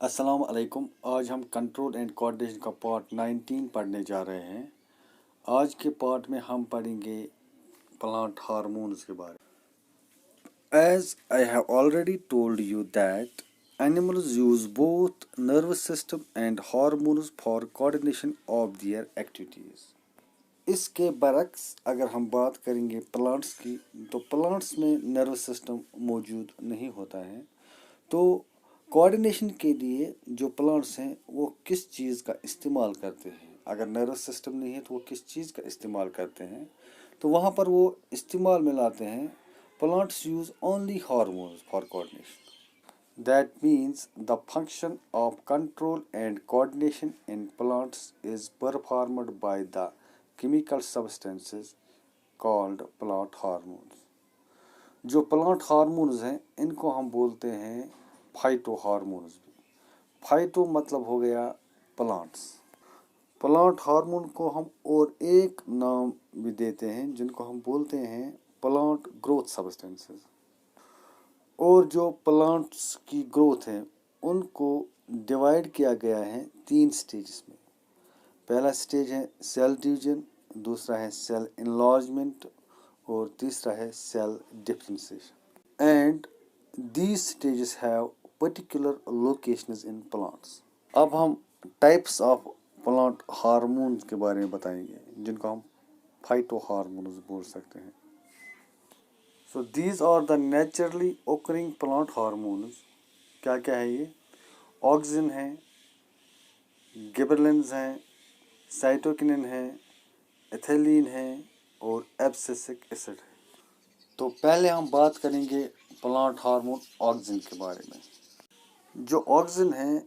अस्सलाम वालेकुम। आज हम कंट्रोल एंड कोऑर्डिनेशन का पार्ट 19 पढ़ने जा रहे हैं। आज के पार्ट में हम पढ़ेंगे प्लांट हार्मोन्स के बारे में। As I have already told you that animals use both nervous system and hormones for coordination of their activities. इसके बरक्स अगर हम बात करेंगे प्लांट्स की, तो प्लांट्स में नर्वस सिस्टम मौजूद नहीं होता है। तो कोऑर्डिनेशन के लिए जो प्लांट्स हैं वो किस चीज़ का इस्तेमाल करते हैं, अगर नर्वस सिस्टम नहीं है तो वो किस चीज़ का इस्तेमाल करते हैं, तो वहाँ पर वो इस्तेमाल में लाते हैं plants use only hormones for coordination. That means the function of control and coordination in plants is performed by the chemical substances called plant hormones. जो प्लांट हार्मोन्स हैं इनको हम बोलते हैं फाइटो हार्मोन्स भी। फाइटो मतलब हो गया प्लांट्स। प्लांट हार्मोन को हम और एक नाम भी देते हैं जिनको हम बोलते हैं प्लांट ग्रोथ सब्सटेंसेस। और जो प्लांट्स की ग्रोथ है उनको डिवाइड किया गया है 3 स्टेजेस में। पहला स्टेज है सेल डिवीजन, दूसरा है सेल इनलार्जमेंट और तीसरा है cell differentiation. And these stages have particular locations in plants। अब हम टाइप्स ऑफ प्लांट हार्मोन्स के बारे में बताएंगे जिनको हम फाइटो हार्मोन्स बोल सकते हैं। So these are the naturally occurring plant hormones. क्या क्या है ये? ऑक्सिन है, गिबरेलिंस हैं, साइटोकिनिन है, एथिलीन है और एब्सिसिक एसिड है। तो पहले हम बात करेंगे प्लांट हार्मोन ऑक्सिन के बारे में। जो ऑक्सिन है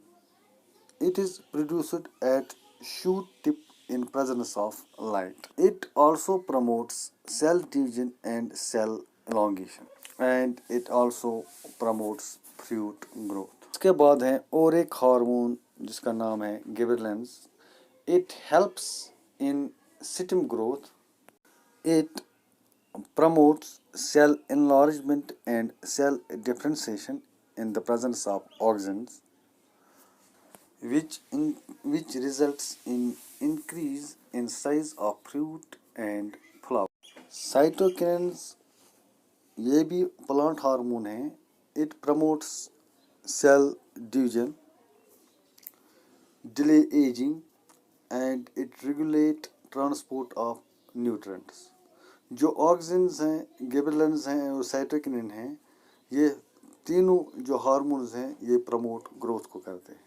it is produced at shoot tip in presence of light. It also promotes cell division and cell elongation and it also promotes fruit growth। इसके बाद है और एक हार्मोन जिसका नाम है gibberellins. It helps in stem growth. It promotes cell enlargement and cell differentiation in the presence of auxins, which results in increase in size of fruit and flower. Cytokinins ये भी प्लांट हार्मोन है। It promotes cell division, delay ageing and it regulate transport of nutrients. जो auxins हैं, gibberellins हैं और cytokinin हैं, ये तीनों जो हार्मोन्स हैं ये प्रमोट ग्रोथ को करते हैं।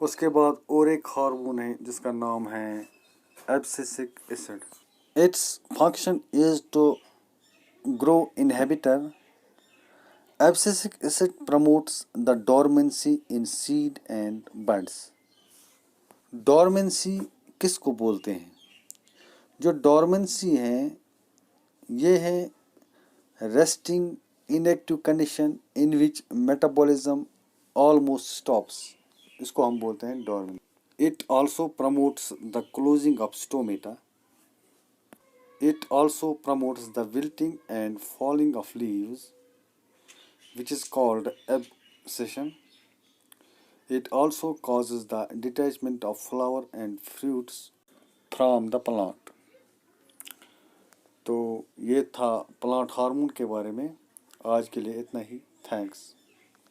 उसके बाद और एक हार्मोन है जिसका नाम है abscisic acid. Its function is to grow inhibitor. Abscisic acid promotes the dormancy in seed and buds. Dormancy किसको बोलते हैं? जो डोरमेंसी है ये है resting inactive condition in which metabolism almost stops. इसको हम बोलते हैं dormancy. It also promotes the closing of stomata. It also promotes the wilting and falling of leaves, which is called abscission. It also causes the detachment of flower and fruits from the plant. तो ये था plant hormone के बारे में। आज के लिए इतना ही। थैंक्स।